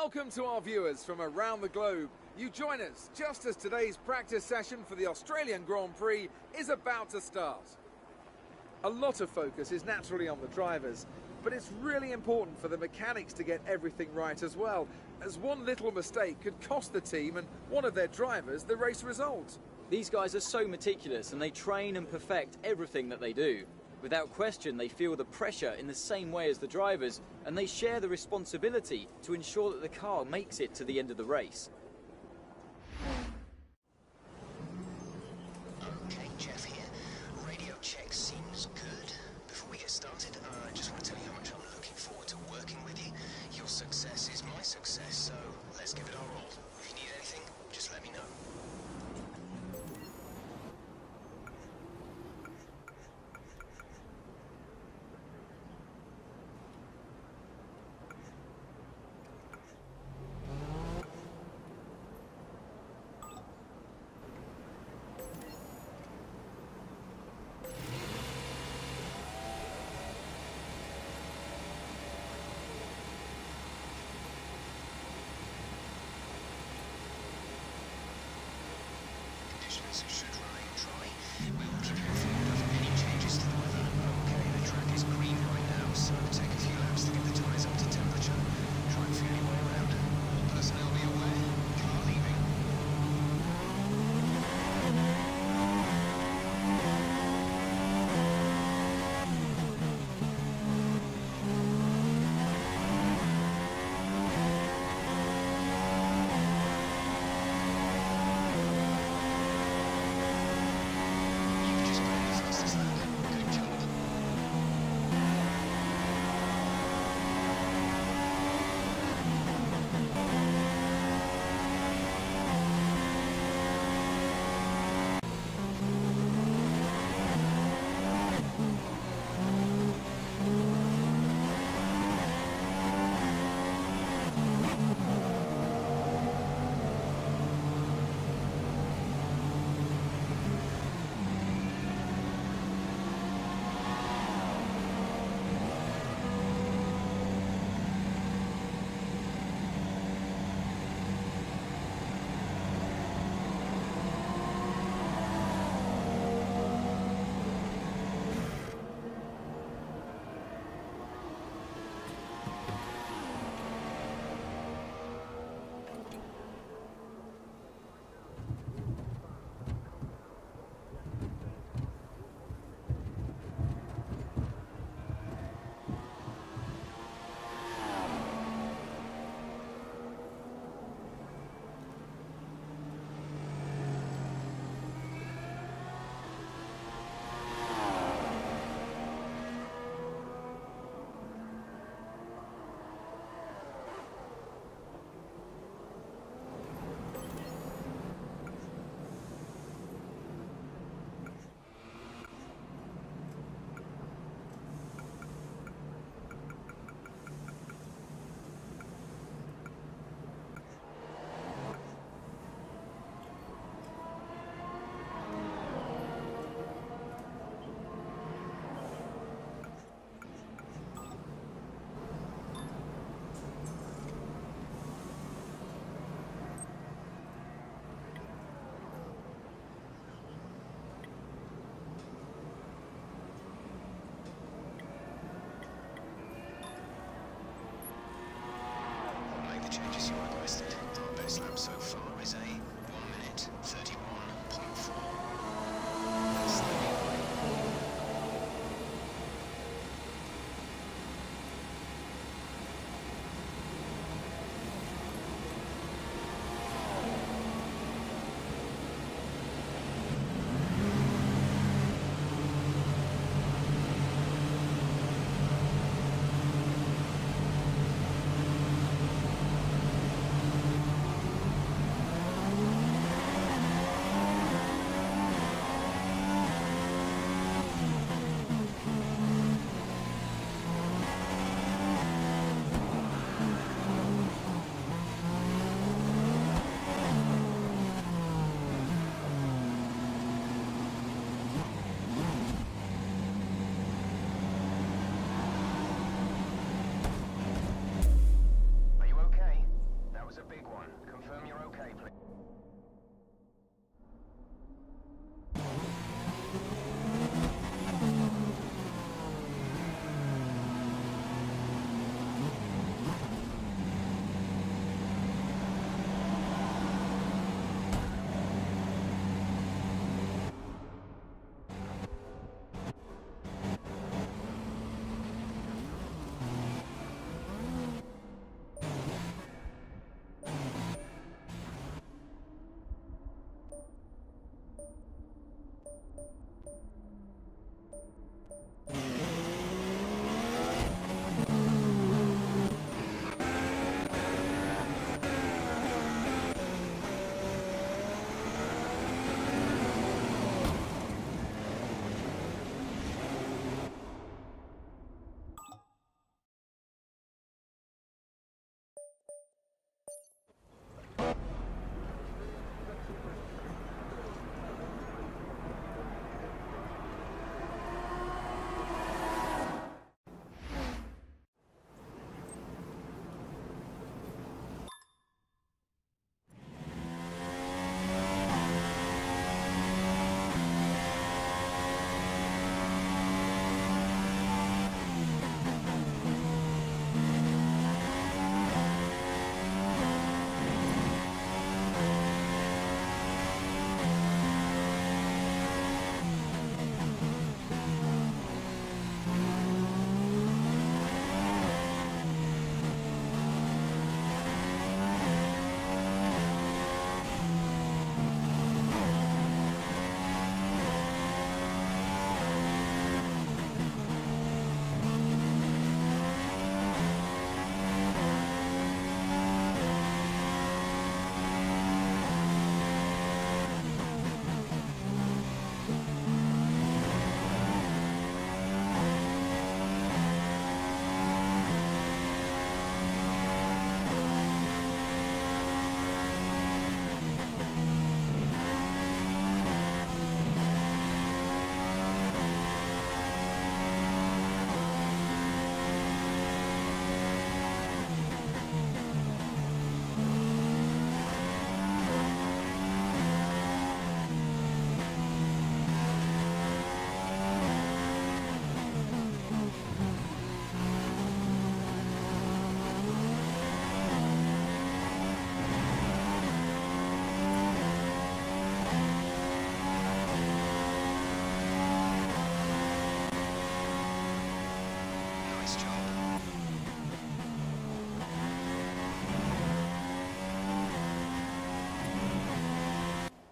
Welcome to our viewers from around the globe. You join us just as today's practice session for the Australian Grand Prix is about to start. A lot of focus is naturally on the drivers, but it's really important for the mechanics to get everything right as well, as one little mistake could cost the team and one of their drivers the race result. These guys are so meticulous and they train and perfect everything that they do. Without question, they feel the pressure in the same way as the drivers, and they share the responsibility to ensure that the car makes it to the end of the race. Okay, Jeff here. Radio check seems good. Before we get started, I just want to tell you how much I'm looking forward to working with you. Your success is my success, so let's give it our all. If you need anything, just let me know.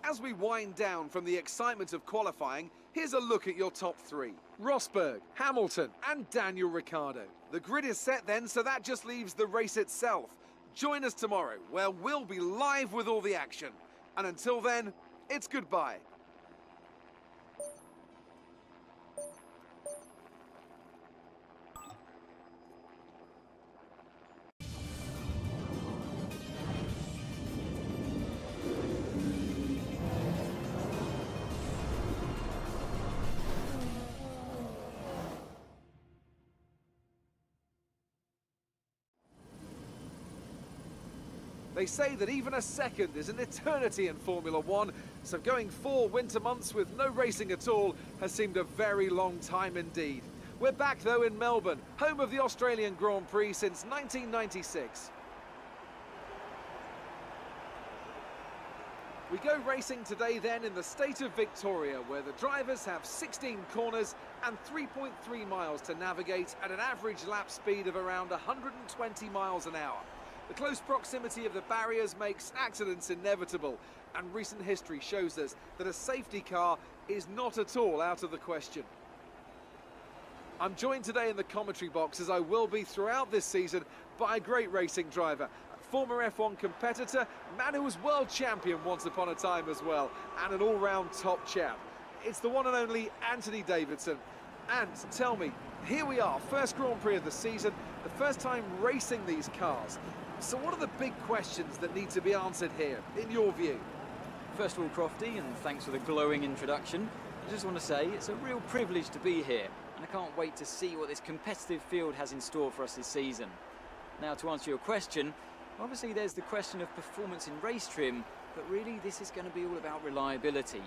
As we wind down from the excitement of qualifying, here's a look at your top three. Rosberg, Hamilton and Daniel Ricciardo. The grid is set then, so that just leaves the race itself. Join us tomorrow, where we'll be live with all the action. And until then, it's goodbye. They say that even a second is an eternity in Formula One, so going 4 winter months with no racing at all has seemed a very long time indeed. We're back though in Melbourne, home of the Australian Grand Prix since 1996. We go racing today then in the state of Victoria, where the drivers have 16 corners and 3.3 miles to navigate at an average lap speed of around 120 miles an hour. The close proximity of the barriers makes accidents inevitable, and recent history shows us that a safety car is not at all out of the question. I'm joined today in the commentary box, as I will be throughout this season, by a great racing driver, a former F1 competitor, man who was world champion once upon a time as well, and an all-round top chap. It's the one and only Anthony Davidson. And tell me, here we are, first Grand Prix of the season, the first time racing these cars. So what are the big questions that need to be answered here, in your view? First of all, Crofty, and thanks for the glowing introduction, I just want to say it's a real privilege to be here, and I can't wait to see what this competitive field has in store for us this season. Now, to answer your question, obviously there's the question of performance in race trim, but really this is going to be all about reliability.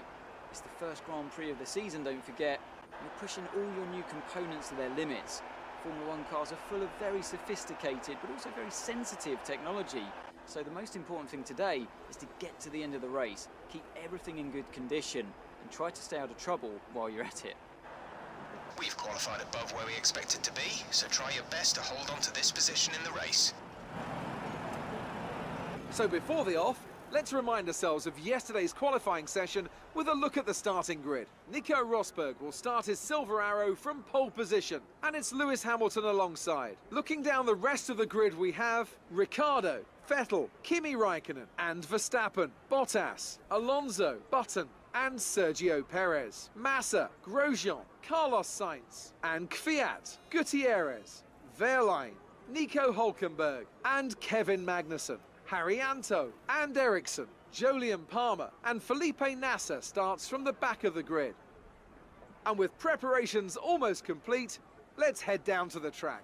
It's the first Grand Prix of the season, don't forget. You're pushing all your new components to their limits. Formula One cars are full of very sophisticated but also very sensitive technology. So the most important thing today is to get to the end of the race, keep everything in good condition and try to stay out of trouble while you're at it. We've qualified above where we expected to be, so try your best to hold on to this position in the race. So before the off, Let's remind ourselves of yesterday's qualifying session with a look at the starting grid. Nico Rosberg will start his silver arrow from pole position, and it's Lewis Hamilton alongside. Looking down the rest of the grid, we have Ricciardo, Vettel, Kimi Raikkonen and Verstappen, Bottas, Alonso, Button and Sergio Perez, Massa, Grosjean, Carlos Sainz and Kvyat, Gutierrez, Wehrlein, Nico Hülkenberg and Kevin Magnussen, Haryanto and Ericsson, Jolyon Palmer and Felipe Nasser starts from the back of the grid. And with preparations almost complete, let's head down to the track.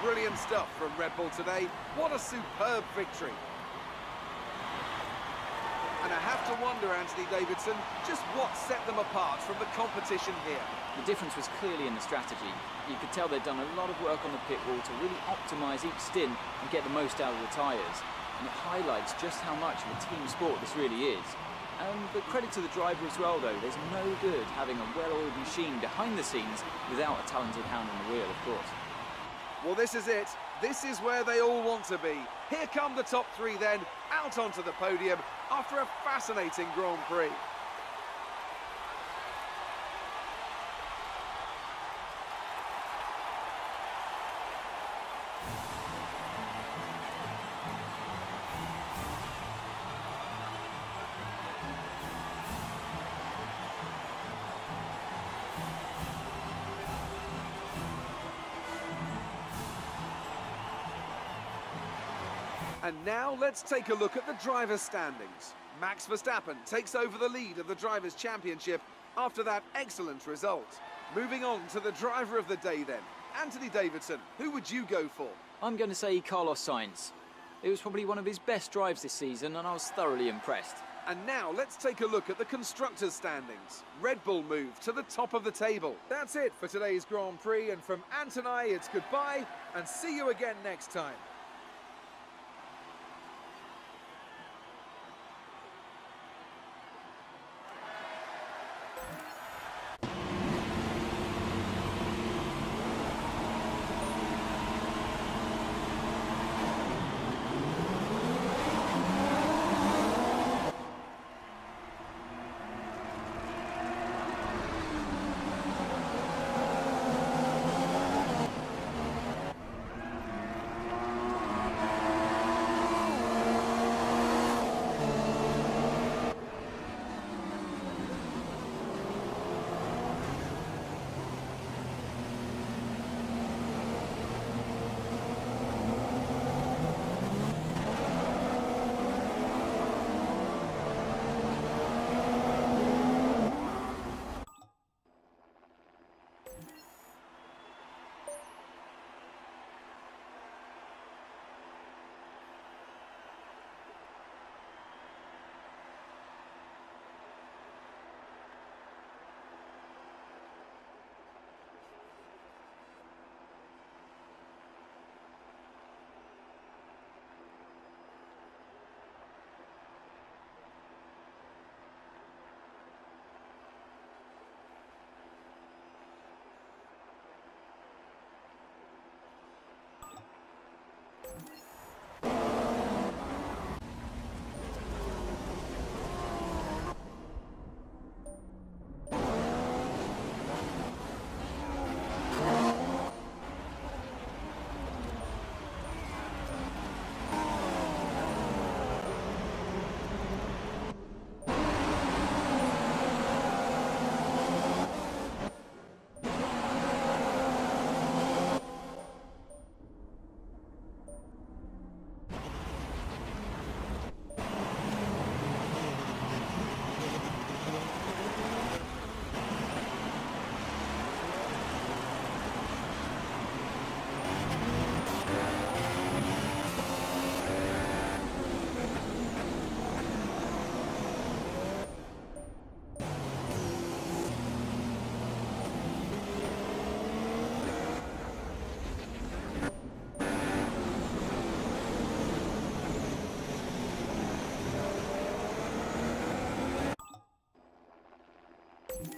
brilliant stuff from Red Bull today. What a superb victory. And I have to wonder, Anthony Davidson, just what set them apart from the competition here. The difference was clearly in the strategy. You could tell they'd done a lot of work on the pit wall to really optimise each stint and get the most out of the tyres. And it highlights just how much of a team sport this really is. But credit to the driver as well, though. There's no good having a well-oiled machine behind the scenes without a talented hand on the wheel, of course. Well, this is it. This is where they all want to be. Here come the top three then, out onto the podium after a fascinating Grand Prix. And now let's take a look at the drivers' standings. Max Verstappen takes over the lead of the Drivers' Championship after that excellent result. Moving on to the driver of the day then. Anthony Davidson, who would you go for? I'm going to say Carlos Sainz. It was probably one of his best drives this season and I was thoroughly impressed. And now let's take a look at the constructors' standings. Red Bull move to the top of the table. That's it for today's Grand Prix, and from Ant and I, it's goodbye and see you again next time.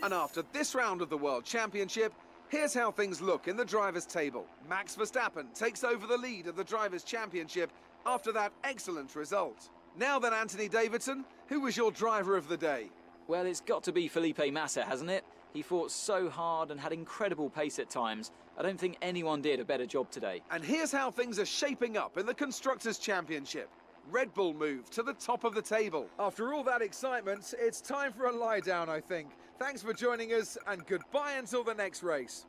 And after this round of the World Championship, here's how things look in the drivers' table. Max Verstappen takes over the lead of the Drivers' Championship after that excellent result. Now then, Anthony Davidson, who was your driver of the day? Well, it's got to be Felipe Massa, hasn't it? He fought so hard and had incredible pace at times. I don't think anyone did a better job today. And here's how things are shaping up in the Constructors' Championship. Red Bull move to the top of the table. After all that excitement, it's time for a lie down, I think. Thanks for joining us, and goodbye until the next race.